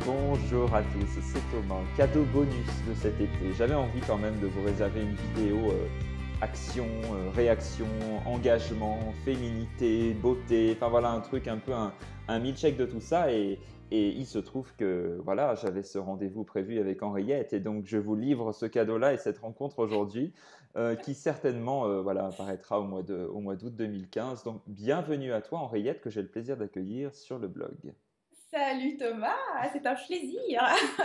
Bonjour à tous, c'est Thomas. Cadeau bonus de cet été. J'avais envie quand même de vous réserver une vidéo action, réaction, engagement, féminité, beauté, enfin voilà un truc un peu un milkshake de tout ça et il se trouve que voilà j'avais ce rendez-vous prévu avec Henriette et donc je vous livre ce cadeau-là et cette rencontre aujourd'hui qui certainement voilà apparaîtra au mois d'août 2015. Donc bienvenue à toi Henriette que j'ai le plaisir d'accueillir sur le blog. Salut Thomas, c'est un plaisir.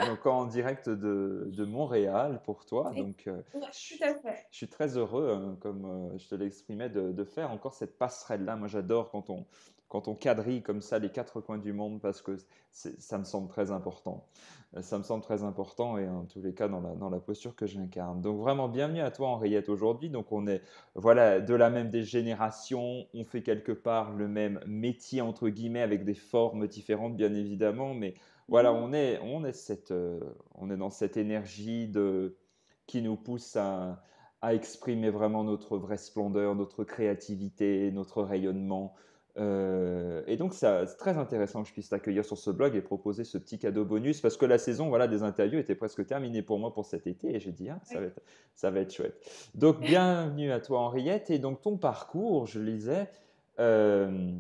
Donc en direct de Montréal pour toi. Et- Donc Ouais, je, tout à fait. je suis très heureux, comme je te l'exprimais, de faire encore cette passerelle-là. Moi j'adore quand on quadrille comme ça les quatre coins du monde parce que ça me semble très important. Ça me semble très important et en tous les cas dans la posture que j'incarne. Donc vraiment bienvenue à toi Henriette aujourd'hui. Donc on est voilà de la même des générations, on fait quelque part le même métier entre guillemets avec des formes différentes bien évidemment, mais voilà, Mhm. on est dans cette énergie qui nous pousse à exprimer vraiment notre vraie splendeur, notre créativité, notre rayonnement. Et donc, c'est très intéressant que je puisse t'accueillir sur ce blog et proposer ce petit cadeau bonus parce que la saison voilà, des interviews était presque terminée pour moi pour cet été et j'ai dit, ah, Oui. ça va être chouette. Donc, bienvenue à toi Henriette et donc ton parcours, je lisais. euh,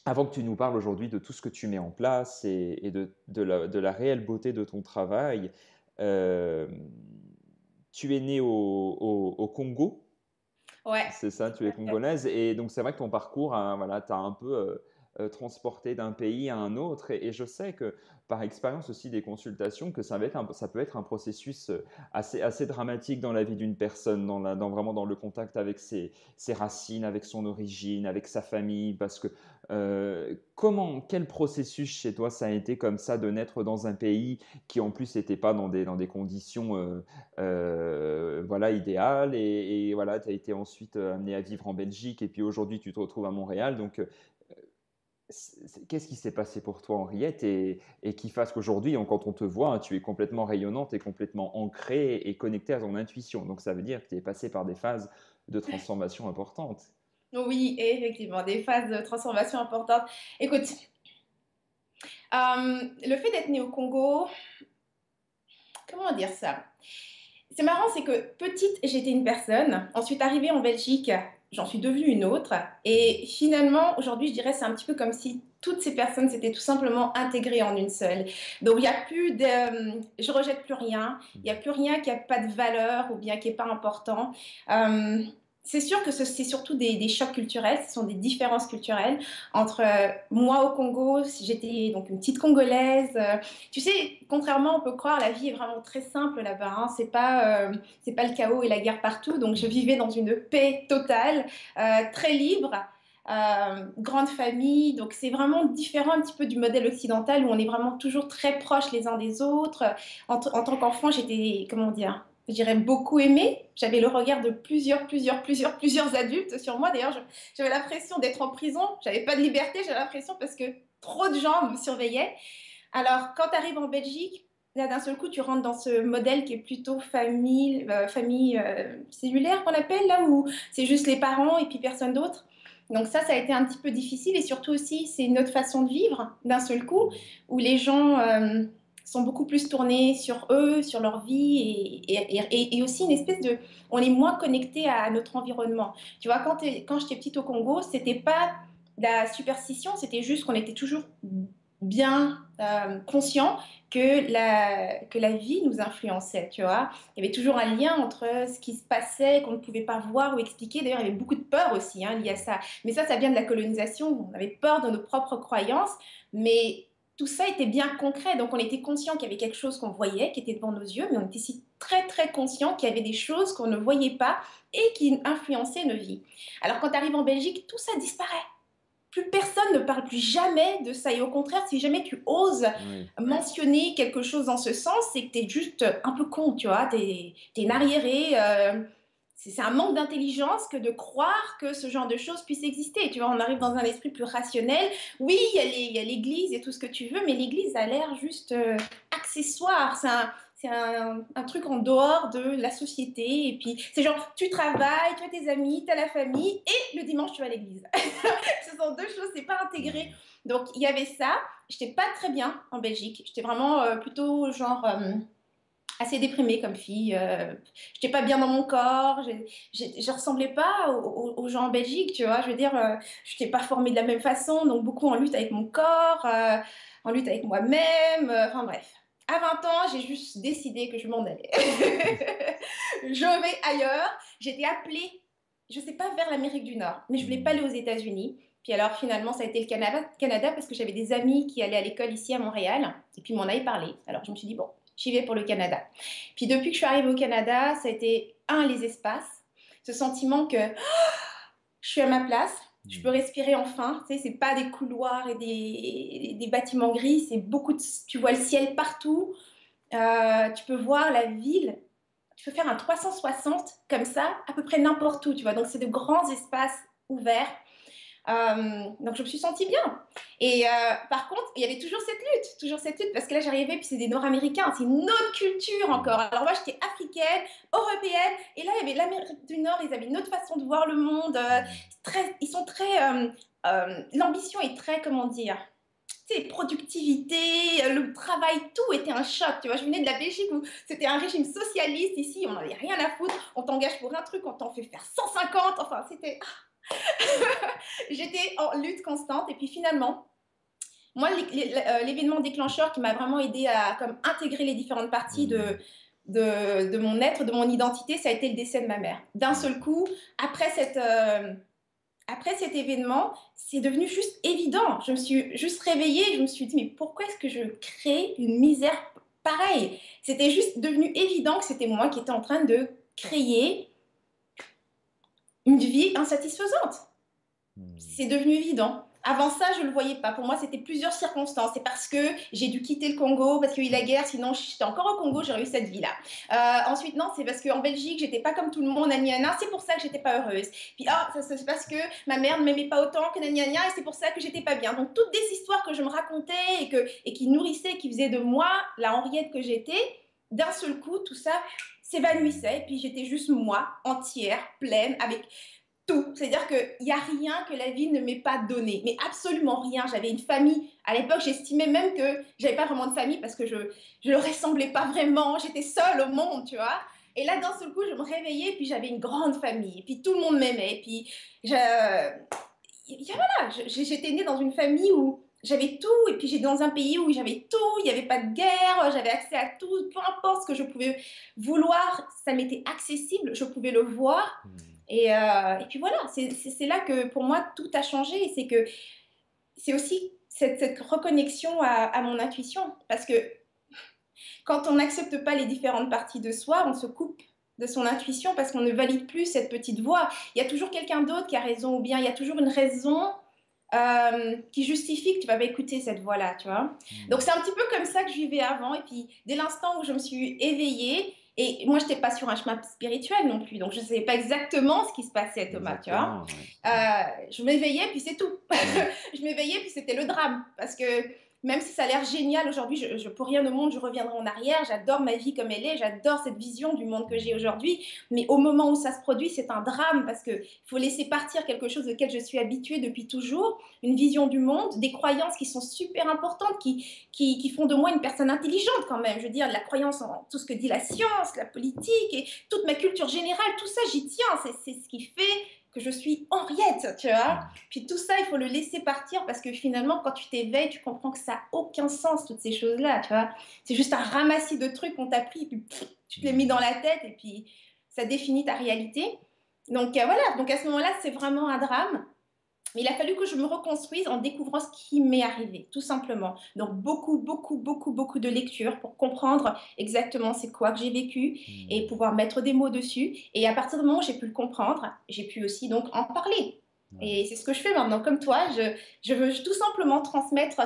Avant que tu nous parles aujourd'hui de tout ce que tu mets en place et de la réelle beauté de ton travail, euh, tu es née au Congo, Ouais, c'est ça, tout tu es à fait. congolaise, et donc c'est vrai que ton parcours, hein, voilà, t'as un peu transporté d'un pays à un autre, et je sais que par expérience aussi des consultations, que ça peut être un processus assez dramatique dans la vie d'une personne, vraiment dans le contact avec ses racines, avec son origine, avec sa famille, parce que quel processus chez toi ça a été comme ça de naître dans un pays qui en plus n'était pas dans des conditions voilà, idéal. Et voilà, tu as été ensuite amené à vivre en Belgique et puis aujourd'hui tu te retrouves à Montréal. Donc, qu'est-ce qui s'est passé pour toi, Henriette, et qui fasse qu'aujourd'hui, quand on te voit, hein, tu es complètement rayonnante et complètement ancrée et connectée à ton intuition. Donc, ça veut dire que tu es passé par des phases de transformation importantes. Oui, et effectivement, des phases de transformation importantes. Écoute, le fait d'être né au Congo, comment dire ça? C'est marrant, c'est que petite, j'étais une personne. Ensuite, arrivée en Belgique, j'en suis devenue une autre. Et finalement, aujourd'hui, je dirais, c'est un petit peu comme si toutes ces personnes s'étaient tout simplement intégrées en une seule. Donc, il n'y a plus de... Je rejette plus rien. Il n'y a Mhm. plus rien qui n'a pas de valeur ou bien qui n'est pas important. Euh, c'est sûr que c'est surtout des chocs culturels, ce sont des différences culturelles entre moi au Congo, si j'étais donc une petite Congolaise, tu sais, contrairement, on peut croire, la vie est vraiment très simple là-bas. Hein. C'est pas le chaos et la guerre partout. Donc, je Mhm. vivais dans une paix totale, très libre, grande famille. Donc, c'est vraiment différent un petit peu du modèle occidental où on est vraiment toujours très proches les uns des autres. En tant qu'enfant, j'étais, comment dire, je dirais beaucoup aimée. J'avais le regard de plusieurs adultes sur moi. D'ailleurs, j'avais l'impression d'être en prison. J'avais pas de liberté. J'avais l'impression parce que trop de gens me surveillaient. Alors, quand tu arrives en Belgique, là, d'un seul coup, tu rentres dans ce modèle qui est plutôt famille cellulaire qu'on appelle, là où c'est juste les parents et puis personne d'autre. Donc ça a été un petit peu difficile et surtout aussi, c'est une autre façon de vivre d'un seul coup, où les gens sont beaucoup plus tournés sur eux, sur leur vie et aussi une espèce de... On est moins connecté à notre environnement. Tu vois, quand j'étais petite au Congo, c'était pas de la superstition, c'était juste qu'on était toujours bien conscient que la vie nous influençait, tu vois. Il y avait toujours un lien entre ce qui se passait, qu'on ne pouvait pas voir ou expliquer. D'ailleurs, il y avait beaucoup de peur aussi hein, liée à ça. Mais ça vient de la colonisation. On avait peur de nos propres croyances, mais tout ça était bien concret. Donc, on était conscient qu'il y avait quelque chose qu'on voyait, qui était devant nos yeux, mais on était aussi très, très conscient qu'il y avait des choses qu'on ne voyait pas et qui influençaient nos vies. Alors, quand tu arrives en Belgique, tout ça disparaît. Plus personne ne parle plus jamais de ça. Et au contraire, si jamais tu oses Oui. mentionner quelque chose dans ce sens, c'est que tu es juste un peu con, tu vois. Tu es une arriéré. C'est un manque d'intelligence que de croire que ce genre de choses puisse exister. Tu vois, on arrive dans un esprit plus rationnel. Oui, il y a l'église et tout ce que tu veux, mais l'église a l'air juste accessoire. C'est un truc en dehors de la société. Et puis, c'est genre, tu travailles, tu as tes amis, tu as la famille, et le dimanche, tu vas à l'église. Ce sont deux choses, c'est pas intégré. Hmm. Donc, il y avait ça. J'étais pas très bien en Belgique. J'étais vraiment plutôt genre assez déprimée comme fille. J'étais pas bien dans mon corps. Je ressemblais pas aux gens en Belgique, tu vois. Je veux dire, je n'étais pas formée de la même façon, donc beaucoup en lutte avec mon corps, en lutte avec moi-même. Enfin bref. À 20 ans, j'ai juste décidé que je m'en allais. Je vais ailleurs. J'étais appelée, je sais pas, vers l'Amérique du Nord, mais je voulais pas Hmm. aller aux États-Unis. Puis alors finalement, ça a été le Canada parce que j'avais des amis qui allaient à l'école ici à Montréal et puis ils m'en avaient parlé. Alors je me suis dit, bon, j'y vais pour le Canada. Puis depuis que je suis arrivée au Canada, ça a été, les espaces, ce sentiment que je suis à ma place, je peux Hmm. respirer enfin, tu sais, c'est pas des couloirs et des bâtiments gris, c'est beaucoup de, tu vois le ciel partout, tu peux voir la ville, tu peux faire un 360 comme ça, à peu près n'importe où, tu vois, donc c'est de grands espaces ouverts. Donc je me suis sentie bien. Et par contre, il y avait toujours cette lutte, parce que là j'arrivais, puis c'est des Nord-Américains, c'est une autre culture Hmm. encore. Alors moi j'étais africaine, européenne, et là il y avait l'Amérique du Nord, ils avaient une autre façon de voir le monde. Hmm. Ils sont très, l'ambition est très, comment dire, tu sais, productivité, le travail, tout était un choc. Tu vois, je venais de la Belgique où c'était un régime socialiste. Ici, on n'avait rien à foutre. On t'engage pour un truc, on t'en fait faire 150. Enfin, c'était j'étais en lutte constante. Et puis finalement, moi, l'événement déclencheur qui m'a vraiment aidé à comme, intégrer les différentes parties Hmm. de mon être, de mon identité, ça a été le décès de ma mère. D'un seul D'accord. coup, après cet événement, c'est devenu juste évident. Je me suis juste réveillée et je me suis dit, mais pourquoi est-ce que je crée une misère pareille? C'était juste devenu évident que c'était moi qui étais en train de créer une vie insatisfaisante. Hmm. C'est devenu évident. Avant ça, je ne le voyais pas. Pour moi, c'était plusieurs circonstances. C'est parce que j'ai dû quitter le Congo, parce qu'il y a eu la guerre, sinon j'étais encore au Congo, j'aurais eu cette vie-là. Ensuite, non, c'est parce qu'en Belgique, j'étais pas comme tout le monde, Nanyana, c'est pour ça que j'étais pas heureuse. Puis, ça c'est parce que ma mère ne m'aimait pas autant que Nanyana, et c'est pour ça que j'étais pas bien. Donc, toutes des histoires que je me racontais et qui nourrissaient, qui faisaient de moi la Henriette que j'étais, d'un seul coup, tout ça s'évanouissait, et puis j'étais juste moi, entière, pleine, avec tout. C'est-à-dire qu'il n'y a rien que la vie ne m'ait pas donné. Mais absolument rien. J'avais une famille. À l'époque, j'estimais même que j'avais pas vraiment de famille parce que je ne ressemblais pas vraiment. J'étais seule au monde, tu vois. Et là, d'un seul coup, je me réveillais et puis j'avais une grande famille. Et puis tout le monde m'aimait. Et puis voilà, j'étais née dans une famille où j'avais tout. Et puis j'étais dans un pays où j'avais tout. Il n'y avait pas de guerre. J'avais accès à tout. Peu importe ce que je pouvais vouloir, ça m'était accessible. Je pouvais le voir. Hmm. Et puis voilà, c'est là que pour moi tout a changé. C'est que c'est aussi cette reconnexion à mon intuition. Parce que quand on n'accepte pas les différentes parties de soi, on se coupe de son intuition parce qu'on ne valide plus cette petite voix. Il y a toujours quelqu'un d'autre qui a raison, ou bien il y a toujours une raison qui justifie que tu vas pas écouter cette voix-là, tu vois. Donc Hmm. c'est un petit peu comme ça que je vivais avant. Et puis dès l'instant où je me suis éveillée, et moi je n'étais pas sur un chemin spirituel non plus, donc je ne savais pas exactement ce qui se passait, Thomas, tu vois. Exactement, ouais. Hmm. Je m'éveillais puis c'est tout. Hmm. Je m'éveillais puis c'était le drame parce que même si ça a l'air génial aujourd'hui, pour rien au monde je reviendrai en arrière. J'adore ma vie comme elle est, j'adore cette vision du monde que j'ai Hmm. aujourd'hui. Mais au moment où ça se produit, c'est un drame parce que faut laisser partir quelque chose auquel je suis habituée depuis toujours, une vision du monde, des croyances qui sont super importantes, qui font de moi une personne intelligente quand même. Je veux dire, la croyance en tout ce que dit la science, la politique et toute ma culture générale, tout ça, j'y tiens. C'est ce qui fait que je suis Henriette, tu vois. Hmm. Puis tout ça, il faut le laisser partir parce que finalement, quand tu t'éveilles, tu comprends que ça n'a aucun sens, toutes ces choses-là, tu vois. C'est juste un ramassis de trucs qu'on t'a pris, puis tu te les mis dans Hmm. la tête et puis ça définit ta réalité. Donc voilà, donc à ce moment-là, c'est vraiment un drame. Mais il a fallu que je me reconstruise en découvrant ce qui m'est arrivé, tout simplement. Donc beaucoup, beaucoup, beaucoup, beaucoup de lectures pour comprendre exactement c'est quoi que j'ai vécu et Hmm. pouvoir mettre des mots dessus. Et à partir du moment où j'ai pu le comprendre, j'ai pu aussi donc en parler. Ouais. Et c'est ce que je fais maintenant. Comme toi, je veux tout simplement transmettre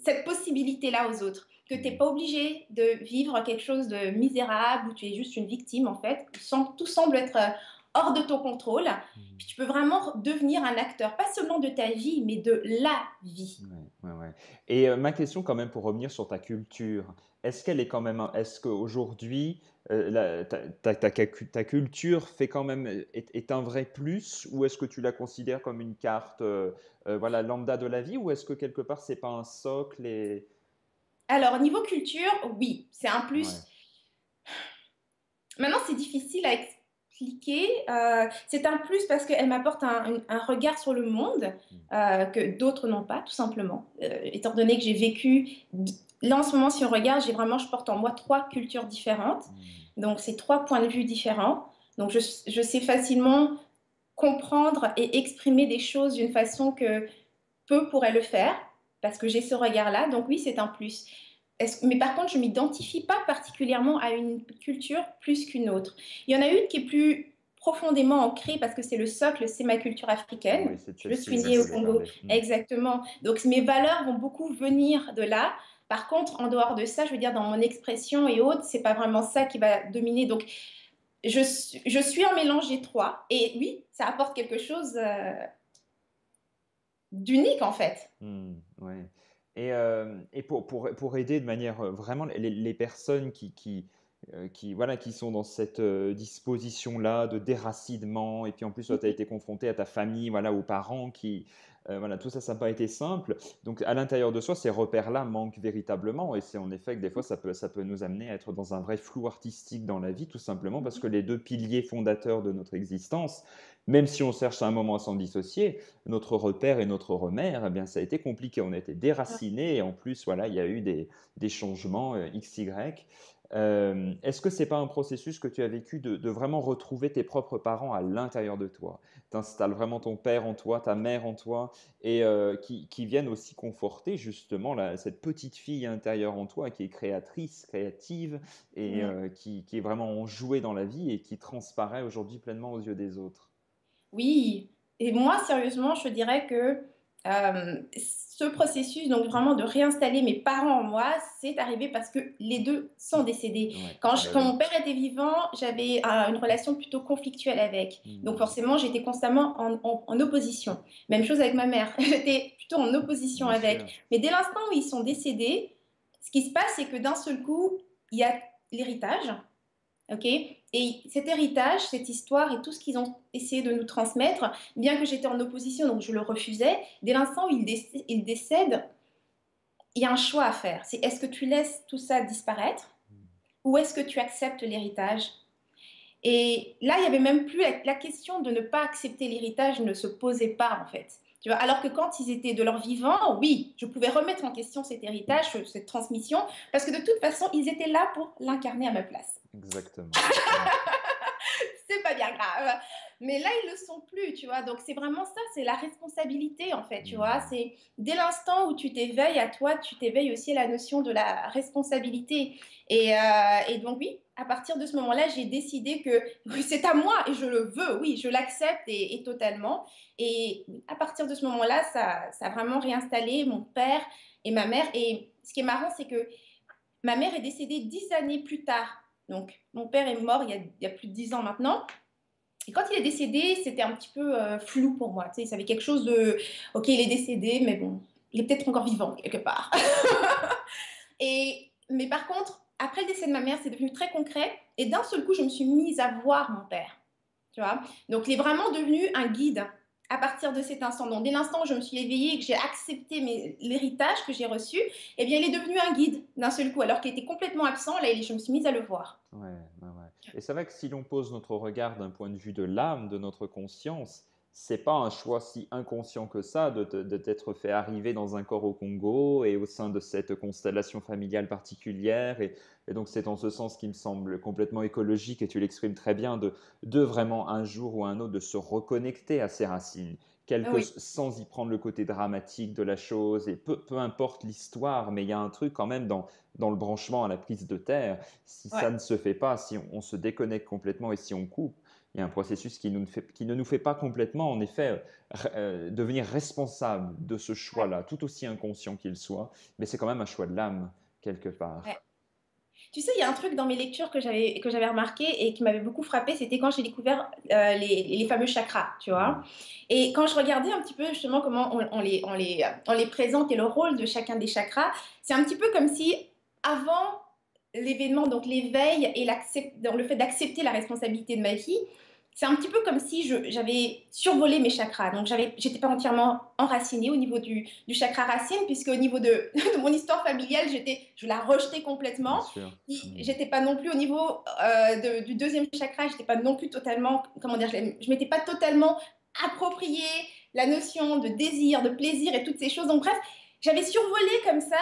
cette possibilité-là aux autres. Que tu n'es Hmm. pas obligé de vivre quelque chose de misérable où tu es juste une victime, en fait. Tout semble être hors de ton contrôle. Mhm. Puis tu peux vraiment devenir un acteur, pas seulement de ta vie, mais de la vie. Ouais, ouais, ouais. Et ma question quand même pour revenir sur ta culture, est-ce qu'elle est quand même, est-ce qu'aujourd'hui, ta culture fait quand même, est un vrai plus, ou est-ce que tu la considères comme une carte, voilà, lambda de la vie, ou est-ce que quelque part c'est pas un socle et... Alors, niveau culture, oui, c'est un Ouais. plus. Maintenant, c'est difficile à expliquer. C'est un plus parce qu'elle m'apporte un regard sur le monde Mm, que d'autres n'ont pas, tout simplement. Étant donné que j'ai vécu, là en ce moment, si on regarde, je porte en moi trois cultures différentes. mm, Donc, c'est trois points de vue différents. Donc, je sais facilement comprendre et exprimer des choses d'une façon que peu pourraient le faire parce que j'ai ce regard-là. Donc, oui, c'est un plus. Mais par contre, je ne m'identifie pas particulièrement à une culture plus qu'une autre. Il y en a une qui est plus profondément ancrée parce que c'est le socle, c'est ma culture africaine. oui, c'est de Je suis celle-ci dont née je au voulais Congo, parler. Mm. exactement. Donc mes valeurs vont beaucoup venir de là. Par contre, en dehors de ça, je veux dire, dans mon expression et autres, c'est pas vraiment ça qui va dominer. Donc, je suis un mélange des trois. Et oui, ça apporte quelque chose d'unique, en fait. Ouais. Et pour aider de manière vraiment les personnes voilà, qui sont dans cette disposition-là de déracinement, et puis en plus, tu as été confronté à ta famille, voilà, aux parents voilà, tout ça, ça n'a pas été simple. Donc, à l'intérieur de soi, ces repères-là manquent véritablement, et c'est en effet que des fois, ça peut nous amener à être dans un vrai flou artistique dans la vie, tout simplement parce que les deux piliers fondateurs de notre existence, même si on cherche à un moment à s'en dissocier, notre repère et notre remère, eh bien, ça a été compliqué. On a été déracinés et en plus, voilà, il y a eu des changements X, Y. Est-ce que c'est pas un processus que tu as vécu de vraiment retrouver tes propres parents à l'intérieur de toi? Tu installes vraiment ton père en toi, ta mère en toi, et qui viennent aussi conforter justement cette petite fille intérieure en toi qui est créatrice, créative, et qui est vraiment enjouée dans la vie et qui transparaît aujourd'hui pleinement aux yeux des autres. Oui, et moi, sérieusement, je dirais que ce processus, donc vraiment de réinstaller mes parents en moi, c'est arrivé parce que les deux sont décédés. Ouais, bah Quand oui. mon père était vivant, j'avais une relation plutôt conflictuelle avec. Donc Hmm, forcément, j'étais constamment en opposition. Même chose avec ma mère, j'étais plutôt en opposition bien sûr. avec. Mais dès l'instant où ils sont décédés, ce qui se passe, c'est que d'un seul coup, il y a l'héritage. Ok. Et cet héritage, cette histoire et tout ce qu'ils ont essayé de nous transmettre, bien que j'étais en opposition, donc je le refusais, dès l'instant où ils décèdent, il y a un choix à faire. C'est est-ce que tu laisses tout ça disparaître ou est-ce que tu acceptes l'héritage? Et là, il y avait même plus la question de ne pas accepter l'héritage ne se posait pas en fait. Tu vois, alors que quand ils étaient de leur vivant, oui, je pouvais remettre en question cet héritage, cette transmission, parce que de toute façon, ils étaient là pour l'incarner à ma place. Exactement. Ouais. C'est pas bien grave. Mais là, ils le sont plus, tu vois. Donc, c'est vraiment ça, c'est la responsabilité, en fait, tu vois. Hmm. C'est dès l'instant où tu t'éveilles à toi, tu t'éveilles aussi à la notion de la responsabilité. Et donc, oui, à partir de ce moment-là, j'ai décidé que oui, c'est à moi et je le veux, oui, je l'accepte et totalement. Et à partir de ce moment-là, ça a vraiment réinstallé mon père et ma mère. Et ce qui est marrant, c'est que ma mère est décédée 10 années plus tard. Donc, mon père est mort il y a plus de 10 ans maintenant. Et quand il est décédé, c'était un petit peu flou pour moi. Tu sais, ça avait quelque chose de, ok, il est décédé, mais bon, il est peut-être encore vivant quelque part. Mais par contre, après le décès de ma mère, c'est devenu très concret. Et d'un seul coup, je me suis mise à voir mon père. Tu vois. Donc, il est vraiment devenu un guide à partir de cet instant. Donc, dès l'instant où je me suis éveillée et que j'ai accepté l'héritage que j'ai reçu, eh bien, il est devenu un guide d'un seul coup. Alors qu'il était complètement absent, là, je me suis mise à le voir. Ouais, ouais, ouais. Et c'est vrai que si l'on pose notre regard d'un point de vue de l'âme, de notre conscience, c'est pas un choix si inconscient que ça de t'être fait arriver dans un corps au Congo et au sein de cette constellation familiale particulière. Et donc c'est en ce sens qui me semble complètement écologique, et tu l'exprimes très bien, de vraiment un jour ou un autre de se reconnecter à ses racines, Ah oui, sans y prendre le côté dramatique de la chose. Et peu importe l'histoire, mais il y a un truc quand même dans le branchement à la prise de terre. Si ouais. ça ne se fait pas, si on se déconnecte complètement et si on coupe, il y a un processus qui ne nous fait pas complètement, en effet, devenir responsable de ce Ouais. choix-là, tout aussi inconscient qu'il soit, mais c'est quand même un choix de l'âme, quelque Ouais. part. Tu sais, il y a un truc dans mes lectures que j'avais remarqué et qui m'avait beaucoup frappé, c'était quand j'ai découvert les fameux chakras, tu vois. Mm. Et quand je regardais un petit peu justement comment on les présente et le rôle de chacun des chakras, c'est un petit peu comme si avant l'événement, donc l'éveil et dans le fait d'accepter la responsabilité de ma vie, c'est un petit peu comme si j'avais survolé mes chakras. Donc, j'étais pas entièrement enracinée au niveau du chakra racine, puisque au niveau de, de mon histoire familiale, je la rejetais Bien complètement. sûr. Mm. J'étais pas non plus au niveau du deuxième chakra, j'étais pas non plus totalement, comment dire, je m'étais pas totalement approprié la notion de désir, de plaisir et toutes ces choses. Donc, bref, j'avais survolé comme ça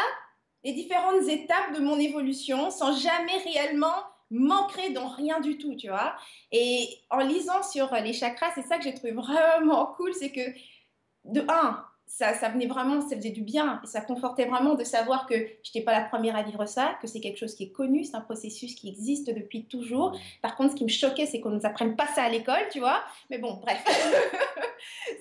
les différentes étapes de mon évolution sans jamais réellement m'ancrer dans rien du tout, tu vois. Et en lisant sur les chakras, c'est ça que j'ai trouvé vraiment cool, c'est que de un, ça venait vraiment, ça faisait du bien, et ça confortait vraiment de savoir que je n'étais pas la première à vivre ça, que c'est quelque chose qui est connu, c'est un processus qui existe depuis toujours. Mm. Par contre, ce qui me choquait, c'est qu'on ne nous apprenne pas ça à l'école, tu vois. Mais bon, bref,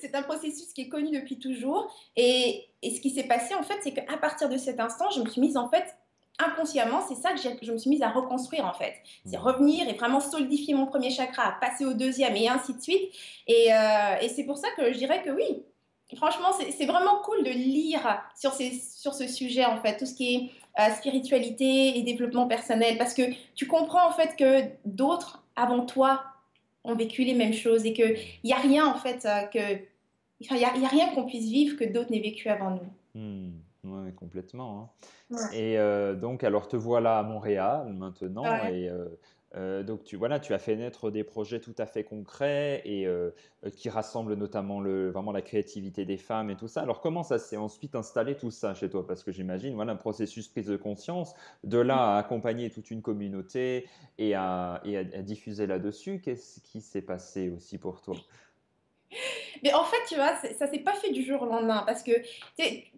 c'est un processus qui est connu depuis toujours. Et ce qui s'est passé, en fait, c'est qu'à partir de cet instant, je me suis mise, en fait, inconsciemment, c'est ça que je me suis mise à reconstruire, en fait. C'est Mm. revenir et vraiment solidifier mon premier chakra, passer au deuxième et ainsi de suite. Et c'est pour ça que je dirais que oui, franchement, c'est vraiment cool de lire sur ce sujet, en fait, tout ce qui est spiritualité et développement personnel, parce que tu comprends, en fait, que d'autres, avant toi, ont vécu les mêmes choses et qu'il n'y a rien, en fait, enfin, y a rien qu'on puisse vivre que d'autres n'aient vécu avant nous. Mm. Ouais, complètement, hein. Ouais. Et donc, alors te voilà à Montréal maintenant, Ouais. et donc voilà, tu as fait naître des projets tout à fait concrets et qui rassemblent notamment vraiment la créativité des femmes et tout ça. Alors, comment ça s'est ensuite installé tout ça chez toi? Parce que j'imagine, voilà, un processus de prise de conscience, de là à accompagner toute une communauté et à diffuser là-dessus. Qu'est-ce qui s'est passé aussi pour toi? Mais en fait, tu vois, ça s'est pas fait du jour au lendemain parce que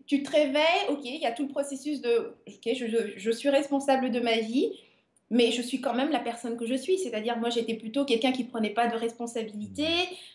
tu te réveilles, ok, il y a tout le processus de, ok, je suis responsable de ma vie, mais je suis quand même la personne que je suis. C'est-à-dire, moi, j'étais plutôt quelqu'un qui prenait pas de responsabilité,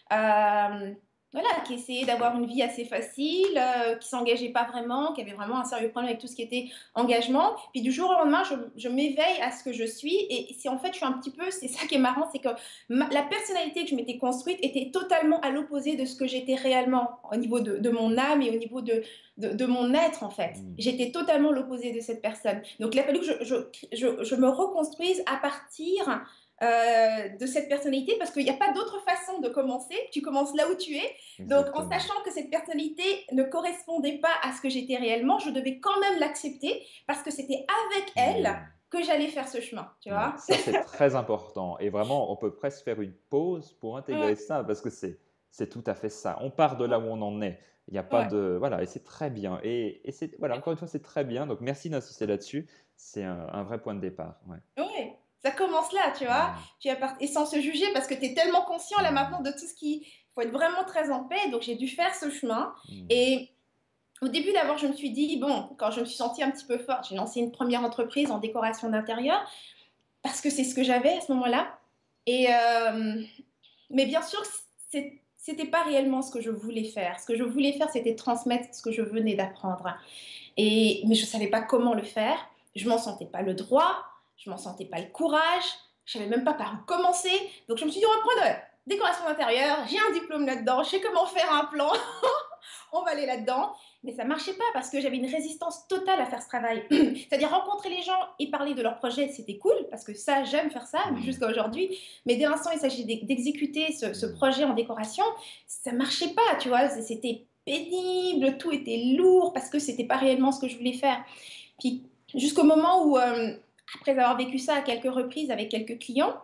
Mm. euh, voilà, qui essayait d'avoir une vie assez facile, qui s'engageait pas vraiment, qui avait vraiment un sérieux problème avec tout ce qui était engagement. Puis du jour au lendemain, je m'éveille à ce que je suis. Et c'est en fait, je suis un petit peu, c'est ça qui est marrant, c'est que la personnalité que je m'étais construite était totalement à l'opposé de ce que j'étais réellement au niveau de mon âme et au niveau de mon être, en fait. Mm. J'étais totalement l'opposé de cette personne. Donc, il a fallu que je me reconstruise à partir de cette personnalité parce qu'il n'y a pas d'autre façon de commencer. Tu commences là où tu es. Donc, en Exactement. sachant que cette personnalité ne correspondait pas à ce que j'étais réellement, je devais quand même l'accepter parce que c'était avec elle Mm. que j'allais faire ce chemin, tu Ouais, vois. ça c'est très important. Et vraiment, on peut presque faire une pause pour intégrer Ouais, ça parce que c'est tout à fait ça. On part de là où on en est. Il n'y a pas ouais. de voilà, et c'est très bien. Et c'est voilà, encore une fois, c'est très bien. Donc merci d'insister là-dessus. C'est un vrai point de départ. Ouais. Ouais, ça commence là, tu vois. Mm. Et sans se juger, parce que tu es tellement conscient là Mm. maintenant de tout ce qui. Il faut être vraiment très en paix. Donc j'ai dû faire ce chemin. Mm. Et au début, d'abord, je me suis dit, bon, quand je me suis sentie un petit peu forte, j'ai lancé une première entreprise en décoration d'intérieur, parce que c'est ce que j'avais à ce moment-là. Et, mais bien sûr, c'était pas réellement ce que je voulais faire. Ce que je voulais faire, c'était transmettre ce que je venais d'apprendre. Mais je ne savais pas comment le faire. Je m'en sentais pas le droit, je m'en sentais pas le courage, je savais même pas par où commencer. Donc je me suis dit, on va prendre décoration d'intérieur, j'ai un diplôme là-dedans, je sais comment faire un plan, on va aller là-dedans. Mais ça marchait pas parce que j'avais une résistance totale à faire ce travail. C'est-à-dire rencontrer les gens et parler de leurs projets, c'était cool parce que ça, j'aime faire ça Mm. jusqu'à aujourd'hui. Mais dès l'instant, il s'agit d'exécuter ce Mm. projet en décoration, ça marchait pas, tu vois. C'était pénible, tout était lourd parce que c'était pas réellement ce que je voulais faire. Puis jusqu'au moment où, après avoir vécu ça à quelques reprises avec quelques clients,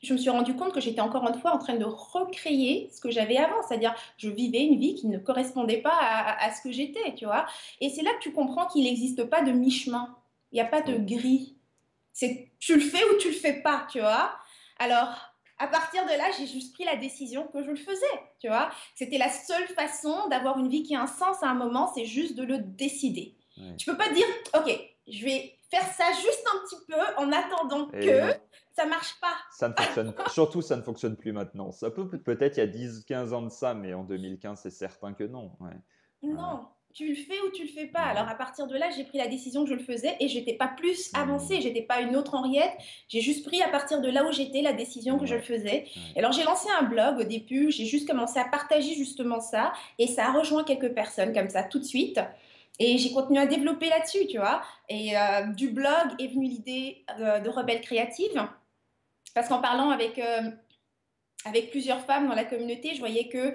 je me suis rendu compte que j'étais encore une fois en train de recréer ce que j'avais avant, c'est-à-dire je vivais une vie qui ne correspondait pas à ce que j'étais, tu vois. Et c'est là que tu comprends qu'il n'existe pas de mi-chemin, il n'y a pas de Oui. gris. C'est tu le fais ou tu le fais pas, tu vois. Alors, à partir de là, j'ai juste pris la décision que je le faisais, tu vois. C'était la seule façon d'avoir une vie qui a un sens à un moment, c'est juste de le décider. Ouais. Tu peux pas dire, ok, je vais faire ça juste un petit peu en attendant Et que non. ça marche pas. Ça ne fonctionne surtout ça ne fonctionne plus maintenant. Ça peut peut-être il y a 10, 15 ans de ça, mais en 2015, c'est certain que non. Ouais. Ouais. Non. tu le fais ou tu le fais pas. Alors Ouais, à partir de là, j'ai pris la décision que je le faisais et j'étais pas plus mmh, avancée, j'étais pas une autre Henriette. J'ai juste pris à partir de là où j'étais la décision que je le ouais, faisais. ouais. Et alors j'ai lancé un blog au début, j'ai juste commencé à partager justement ça et ça a rejoint quelques personnes comme ça tout de suite. Et j'ai continué à développer là-dessus, tu vois. Et du blog est venue l'idée de Rebelle Créative parce qu'en parlant avec plusieurs femmes dans la communauté, je voyais que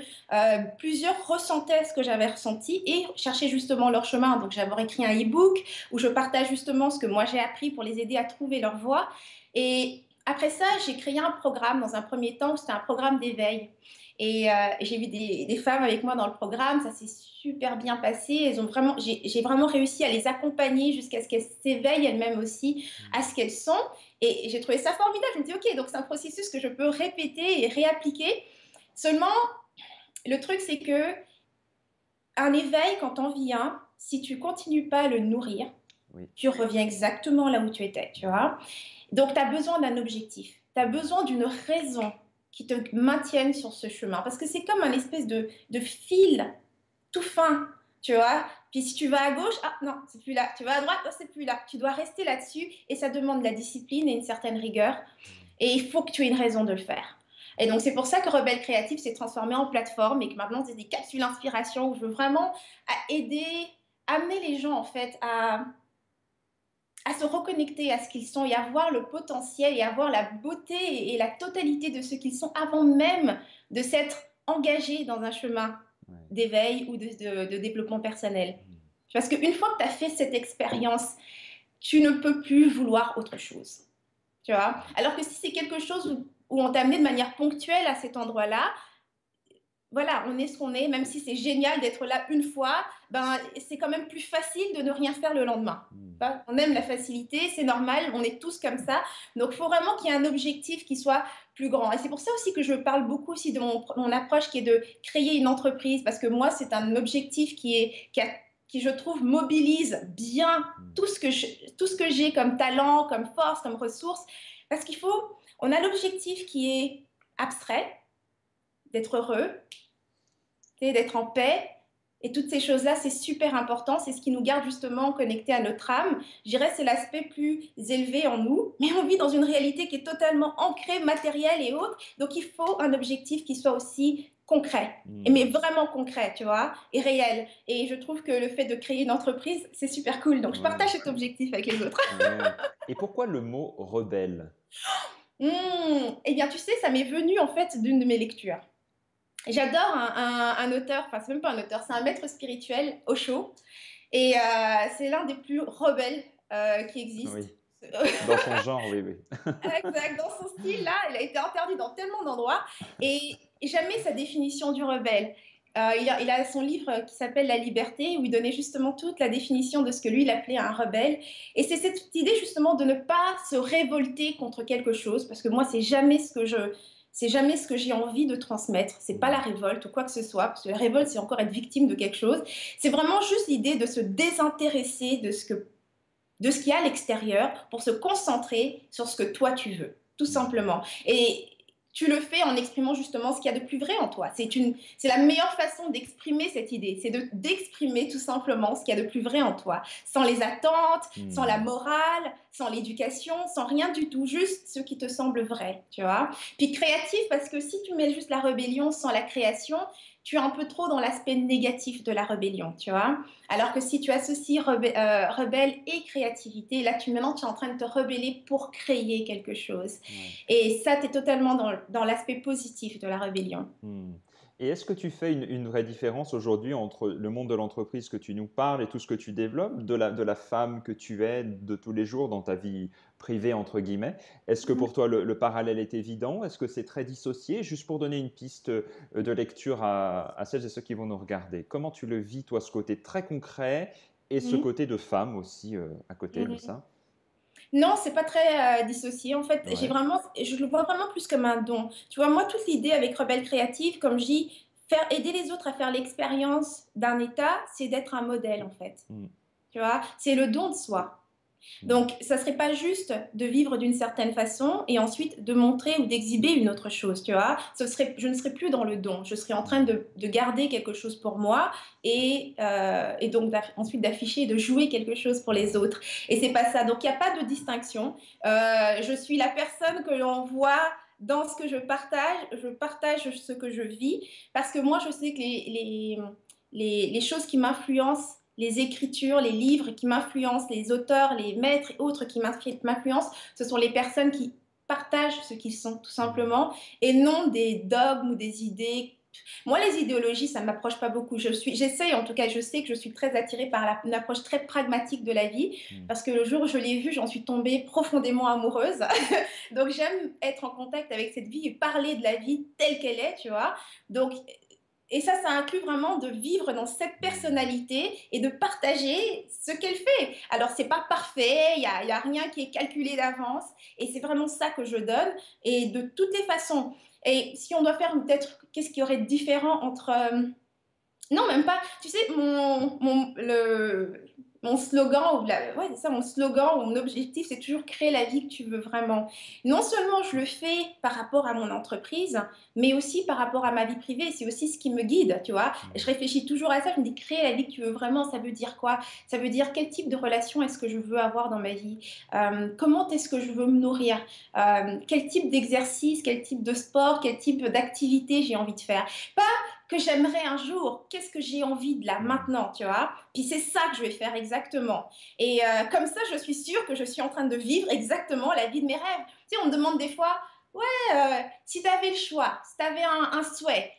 plusieurs ressentaient ce que j'avais ressenti et cherchaient justement leur chemin. Donc j'avais écrit un e-book où je partage justement ce que moi j'ai appris pour les aider à trouver leur voie. Et après ça, j'ai créé un programme dans un premier temps, c'était un programme d'éveil. Et j'ai vu des femmes avec moi dans le programme, ça s'est super bien passé. J'ai vraiment réussi à les accompagner jusqu'à ce qu'elles s'éveillent elles-mêmes aussi à ce qu'elles sont. Et j'ai trouvé ça formidable. Je me dis, OK, donc c'est un processus que je peux répéter et réappliquer. Seulement, le truc, c'est que un éveil, quand on vient, si tu continues pas à le nourrir, Oui, tu reviens exactement là où tu étais, tu vois. Donc, tu as besoin d'un objectif. Tu as besoin d'une raison qui te maintienne sur ce chemin. Parce que c'est comme un espèce de fil tout fin, tu vois. Puis si tu vas à gauche, ah non, c'est plus là. Tu vas à droite, oh, c'est plus là. Tu dois rester là-dessus et ça demande de la discipline et une certaine rigueur. Et il faut que tu aies une raison de le faire. Et donc, c'est pour ça que Rebelle Créative s'est transformé en plateforme et que maintenant, c'est des capsules inspiration où je veux vraiment aider, amener les gens, en fait, à se reconnecter à ce qu'ils sont et à voir le potentiel et à voir la beauté et la totalité de ce qu'ils sont avant même de s'être engagés dans un chemin ouais. d'éveil ou de développement personnel. Mmh. Parce qu'une fois que tu as fait cette expérience, tu ne peux plus vouloir autre chose. Tu vois. Alors que si c'est quelque chose où on t'a amené de manière ponctuelle à cet endroit-là, voilà, on est ce qu'on est, même si c'est génial d'être là une fois, ben, c'est quand même plus facile de ne rien faire le lendemain. Mmh. On aime la facilité, c'est normal, on est tous comme ça. Donc, il faut vraiment qu'il y ait un objectif qui soit plus grand. Et c'est pour ça aussi que je parle beaucoup aussi de mon approche qui est de créer une entreprise, parce que moi, c'est un objectif qui, je trouve, mobilise bien Mmh. tout ce que j'ai comme talent, comme force, comme ressources. Parce on a l'objectif qui est abstrait, d'être heureux, d'être en paix. Et toutes ces choses-là, c'est super important. C'est ce qui nous garde justement connectés à notre âme. Je dirais c'est l'aspect plus élevé en nous. Mais on vit dans une réalité qui est totalement ancrée, matérielle et autres. Donc il faut un objectif qui soit aussi concret. Mais Mmh. vraiment concret, tu vois, et réel. Et je trouve que le fait de créer une entreprise, c'est super cool. Donc je Ouais, partage cet objectif avec les autres. ouais. Et pourquoi le mot rebelle? Eh bien, tu sais, ça m'est venu en fait d'une de mes lectures. J'adore un auteur, enfin c'est même pas un auteur, c'est un maître spirituel, Osho, et c'est l'un des plus rebelles qui existent. Oui, dans son genre, oui, oui. Exact, dans son style là, il a été interdit dans tellement d'endroits et jamais sa définition du rebelle. Il a son livre qui s'appelle La liberté où il donnait justement toute la définition de ce que lui il appelait un rebelle. Et c'est cette idée justement de ne pas se révolter contre quelque chose parce que moi c'est jamais ce que j'ai envie de transmettre. C'est pas la Mmh. révolte ou quoi que ce soit parce que la révolte c'est encore être victime de quelque chose. C'est vraiment juste l'idée de se désintéresser de ce qu'il y a à l'extérieur pour se concentrer sur ce que toi tu veux, tout Mmh. simplement. Et tu le fais en exprimant justement ce qu'il y a de plus vrai en toi. C'est la meilleure façon d'exprimer cette idée, c'est d'exprimer tout simplement ce qu'il y a de plus vrai en toi, sans les attentes, sans la Mmh. morale, sans l'éducation, sans rien du tout, juste ce qui te semble vrai, tu vois. Puis créatif, parce que si tu mets juste la rébellion sans la création, tu es un peu trop dans l'aspect négatif de la rébellion, tu vois. Alors que si tu associes rebelle et créativité, là, maintenant, tu es en train de te rebeller pour créer quelque chose. Ouais. Et ça, tu es totalement dans l'aspect positif de la rébellion. Mmh. Et est-ce que tu fais une vraie différence aujourd'hui entre le monde de l'entreprise que tu nous parles et tout ce que tu développes, de la femme que tu es de tous les jours dans ta vie «privée» entre guillemets? Est-ce que pour toi le parallèle est évident? Est-ce que c'est très dissocié? Juste pour donner une piste, de lecture à celles et ceux qui vont nous regarder. Comment tu le vis toi, ce côté très concret et ce Mhm. côté de femme aussi, à côté de Mhm. ça? Non, c'est pas très dissocié. En fait, Ouais. je le vois vraiment plus comme un don. Tu vois, moi, toute l'idée avec Rebelle Créative, comme je dis, aider les autres à faire l'expérience d'un état, c'est d'être un modèle, en fait. Mmh. Tu vois, c'est le don de soi. Mmh. Donc, ça serait pas juste de vivre d'une certaine façon et ensuite de montrer ou d'exhiber une autre chose, tu vois. Je ne serais plus dans le don. Je serais en train Mmh. de garder quelque chose pour moi et donc ensuite d'afficher et de jouer quelque chose pour les Ouais. autres. Et c'est pas ça. Donc, il n'y a pas de distinction. Je suis la personne que l'on voit dans ce que je partage ce que je vis, parce que moi, je sais que les choses qui m'influencent, les écritures, les livres qui m'influencent, les auteurs, les maîtres et autres qui m'influencent, ce sont les personnes qui partagent ce qu'ils sont, tout Mmh. simplement, et non des dogmes ou des idées. Moi, les idéologies, ça ne m'approche pas beaucoup. J'essaye, en tout cas, je sais que je suis très attirée par une approche très pragmatique de la vie, Mmh. parce que le jour où je l'ai vue, j'en suis tombée profondément amoureuse. Donc, j'aime être en contact avec cette vie et parler de la vie telle qu'elle est, tu vois. Donc, et ça inclut vraiment de vivre dans cette Mmh. personnalité et de partager ce qu'elle fait. Alors, c'est pas parfait, y a rien qui est calculé d'avance, et c'est vraiment ça que je donne, et de toutes les façons. Et si on doit faire peut-être, qu'est-ce qui aurait de différent entre non, même pas. Tu sais, mon slogan, ouais, c'est ça, mon slogan ou mon objectif, c'est toujours créer la vie que tu veux vraiment. Non seulement je le fais par rapport à mon entreprise, mais aussi par rapport à ma vie privée. C'est aussi ce qui me guide, tu vois. Je Mmh. réfléchis toujours à ça. Je me dis, créer la vie que tu veux vraiment, ça veut dire quoi? Ça veut dire quel type de relation est-ce que je veux avoir dans ma vie? Comment est-ce que je veux me nourrir? Quel type d'exercice, quel type de sport, quel type d'activité j'ai envie de faire? Que j'aimerais un jour, qu'est-ce que j'ai envie de là Mmh. maintenant, tu vois. Puis c'est ça que je vais faire exactement. Et comme ça, je suis sûre que je suis en train de vivre exactement la vie de mes rêves. Tu sais, on me demande des fois, ouais, si tu avais le choix, si tu avais un souhait,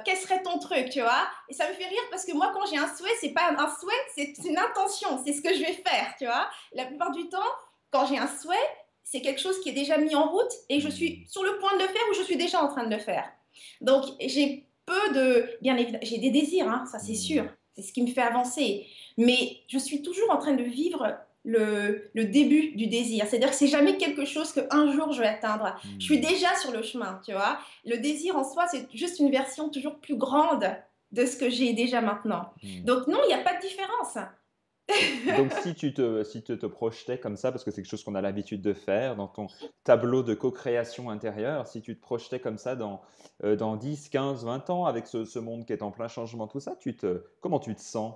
quel serait ton truc, tu vois. Et ça me fait rire parce que moi, quand j'ai un souhait, c'est pas un souhait, c'est une intention, c'est ce que je vais faire, tu vois. La plupart du temps, quand j'ai un souhait, c'est quelque chose qui est déjà mis en route et je suis Mmh. sur le point de le faire ou je suis déjà en train de le faire. Donc, j'ai peu de. Bien évidemment, j'ai des désirs, hein, ça c'est sûr. Mmh. C'est ce qui me fait avancer. Mais je suis toujours en train de vivre le début du désir. C'est-à-dire que c'est jamais quelque chose qu'un jour je vais atteindre. Je suis Mmh. déjà sur le chemin, tu vois. Le désir en soi, c'est juste une version toujours plus grande de ce que j'ai déjà maintenant. Mmh. Donc, non, il n'y a pas de différence. Donc si tu te projetais comme ça, parce que c'est quelque chose qu'on a l'habitude de faire dans ton tableau de co-création intérieure, si tu te projetais comme ça dans 10, 15, 20 ans avec ce monde qui est en plein changement, tout ça, comment tu te sens?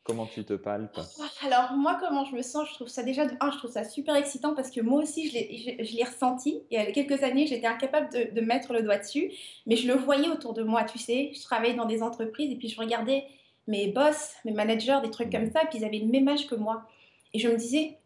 Comment tu te palpes? Alors moi, comment je me sens, je trouve ça déjà, je trouve ça super excitant parce que moi aussi, je l'ai ressenti. Il y a quelques années, j'étais incapable de mettre le doigt dessus, mais je le voyais autour de moi, tu sais. Je travaillais dans des entreprises et puis je regardais mes boss, mes managers, des trucs comme Mmh. ça, et puis ils avaient le même âge que moi. Et je me disais,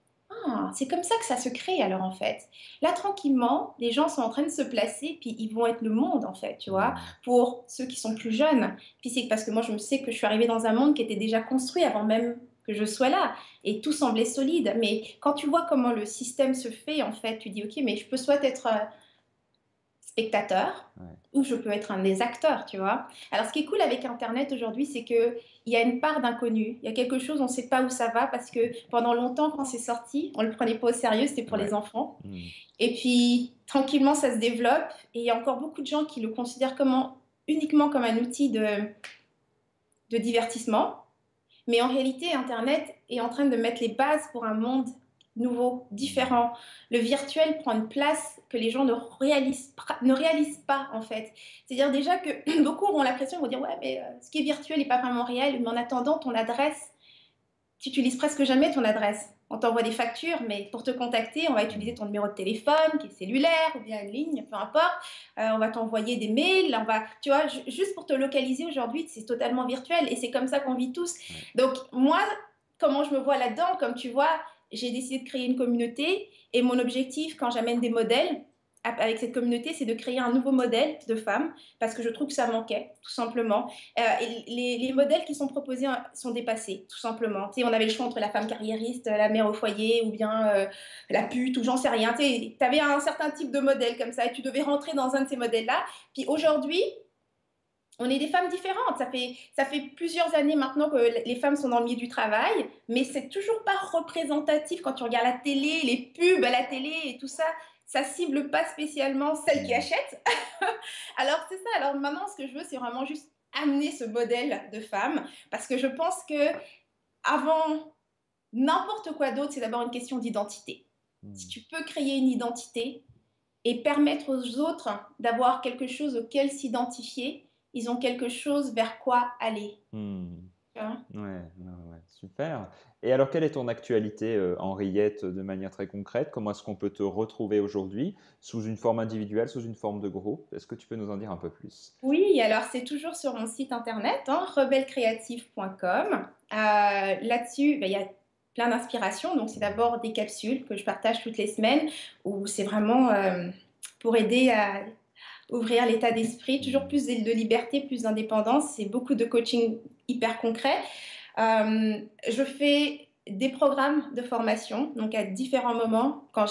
ah, c'est comme ça que ça se crée alors en fait. Là, tranquillement, les gens sont en train de se placer, puis ils vont être le monde en fait, tu vois, Mmh. pour ceux qui sont plus jeunes. Puis c'est parce que moi, je me sais que je suis arrivée dans un monde qui était déjà construit avant même que je sois là, et tout semblait solide. Mais quand tu vois comment le système se fait, en fait, tu dis, ok, mais je peux soit être spectateur Ouais. ou je peux être un des acteurs, tu vois. Alors, ce qui est cool avec Internet aujourd'hui, c'est qu'il y a une part d'inconnu. Il y a quelque chose, on ne sait pas où ça va, parce que pendant longtemps, quand c'est sorti, on ne le prenait pas au sérieux, c'était pour Ouais. les enfants. Mmh. Et puis, tranquillement, ça se développe, et il y a encore beaucoup de gens qui le considèrent uniquement comme un outil de divertissement. Mais en réalité, Internet est en train de mettre les bases pour un monde nouveau, Mmh. différent. Le virtuel prend une place que les gens ne réalisent pas, en fait. C'est-à-dire déjà que beaucoup auront l'impression, ils vont dire, ouais, mais ce qui est virtuel n'est pas vraiment réel, mais en attendant, ton adresse, tu utilises presque jamais ton adresse. On t'envoie des factures, mais pour te contacter, on va utiliser Mmh. ton numéro de téléphone, qui est cellulaire, ou bien une ligne, peu importe. On va t'envoyer des mails, tu vois, juste pour te localiser aujourd'hui, c'est totalement virtuel, et c'est comme ça qu'on vit tous. Ouais. Donc, moi, comment je me vois là-dedans? Comme tu vois, j'ai décidé de créer une communauté, et mon objectif, quand j'amène des modèles avec cette communauté, c'est de créer un nouveau modèle de femme, parce que je trouve que ça manquait, tout simplement. Et les modèles qui sont proposés sont dépassés, tout simplement. Tu sais, on avait le choix entre la femme carriériste, la mère au foyer, ou bien la pute, ou j'en sais rien. Tu avais un certain type de modèle comme ça, et tu devais rentrer dans un de ces modèles-là. Puis aujourd'hui, on est des femmes différentes. Ça fait plusieurs années maintenant que les femmes sont dans le milieu du travail, mais c'est toujours pas représentatif quand tu regardes la télé, les pubs à la télé et tout ça. Ça cible pas spécialement celles qui Mmh. achètent. Alors c'est ça. Alors maintenant, ce que je veux, c'est vraiment juste amener ce modèle de femme, parce que je pense que avant n'importe quoi d'autre, c'est d'abord une question d'identité. Si Hmm. tu peux créer une identité et permettre aux autres d'avoir quelque chose auquel s'identifier, ils ont quelque chose vers quoi aller. Hmm. Tu vois. Ouais, ouais, ouais, super. Et alors, quelle est ton actualité, Henriette, de manière très concrète? Comment est-ce qu'on peut te retrouver aujourd'hui? Sous une forme individuelle, sous une forme de groupe? Est-ce que tu peux nous en dire un peu plus? Oui, alors c'est toujours sur mon site internet, hein, rebellecreative.com. Là-dessus, ben, il y a plein d'inspirations. Donc, c'est d'abord des capsules que je partage toutes les semaines où c'est vraiment pour aider à ouvrir l'état d'esprit, toujours Hmm. plus de liberté, plus d'indépendance. C'est beaucoup de coaching hyper concret. Je fais des programmes de formation, donc à différents moments, quand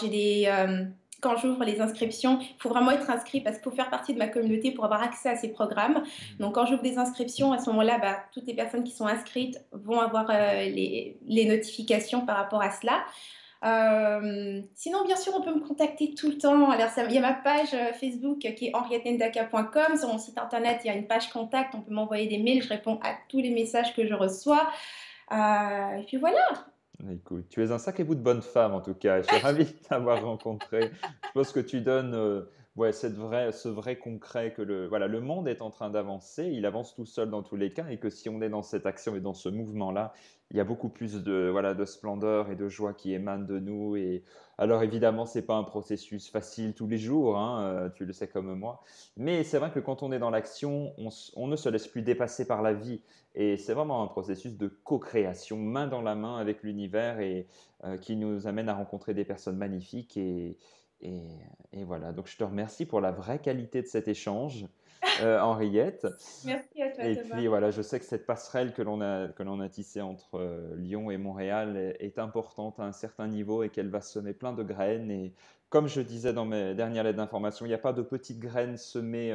j'ouvre les inscriptions, il faut vraiment être inscrit parce qu'il faut faire partie de ma communauté pour avoir accès à ces programmes. Donc, quand j'ouvre des inscriptions, à ce moment-là, bah, toutes les personnes qui sont inscrites vont avoir les notifications par rapport à cela. Sinon, bien sûr, on peut me contacter tout le temps. Alors, il y a ma page Facebook qui est henriettendaka.com. Sur mon site internet, il y a une page contact. On peut m'envoyer des mails. Je réponds à tous les messages que je reçois. Et puis voilà. Écoute, tu es un sacré bout de bonne femme en tout cas. Je suis ravi de t'avoir rencontré. Je pense que tu donnes ouais, ce vrai concret que voilà, le monde est en train d'avancer. Il avance tout seul dans tous les cas et que si on est dans cette action et dans ce mouvement-là, il y a beaucoup plus de, voilà, de splendeur et de joie qui émanent de nous. Et alors évidemment, c'est pas un processus facile tous les jours, hein, tu le sais comme moi. Mais c'est vrai que quand on est dans l'action, on ne se laisse plus dépasser par la vie. Et c'est vraiment un processus de co-création, main dans la main avec l'univers et qui nous amène à rencontrer des personnes magnifiques. Et, et voilà, donc je te remercie pour la vraie qualité de cet échange, Henriette. Merci à toi, Et Thomas. puis voilà, je sais que cette passerelle que l'on a tissée entre Lyon et Montréal est importante à un certain niveau et qu'elle va semer plein de graines. Et comme je disais dans mes dernières lettres d'information, il n'y a pas de petites graines semées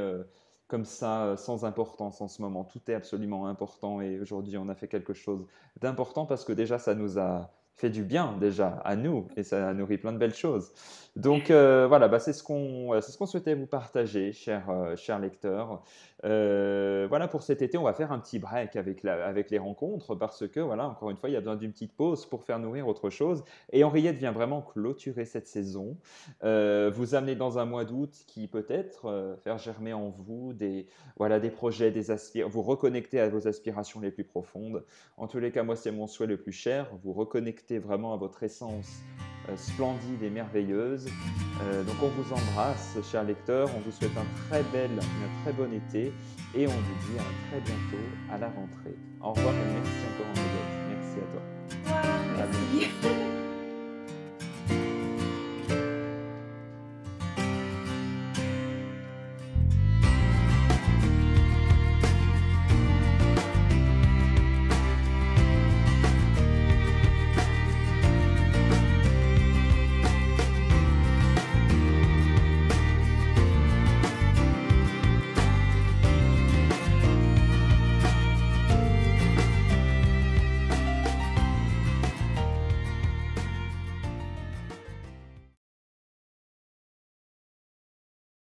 comme ça sans importance en ce moment. Tout est absolument important et aujourd'hui on a fait quelque chose d'important parce que déjà ça nous a fait du bien déjà à nous et ça a nourri plein de belles choses. Donc voilà, bah, c'est ce qu'on souhaitait vous partager, chers lecteurs. Voilà, pour cet été, on va faire un petit break avec les rencontres parce que, voilà, encore une fois, il y a besoin d'une petite pause pour faire nourrir autre chose. Et Henriette vient vraiment clôturer cette saison, vous amener dans un mois d'août qui peut-être faire germer en vous voilà, des projets, vous reconnecter à vos aspirations les plus profondes. En tous les cas, moi, c'est mon souhait le plus cher, vous reconnecter vraiment à votre essence splendide et merveilleuse. Donc on vous embrasse, chers lecteurs, on vous souhaite un très bon été et on vous dit à très bientôt à la rentrée. Au revoir et merci encore Henriette. Merci à toi. Au revoir, À bientôt. merci.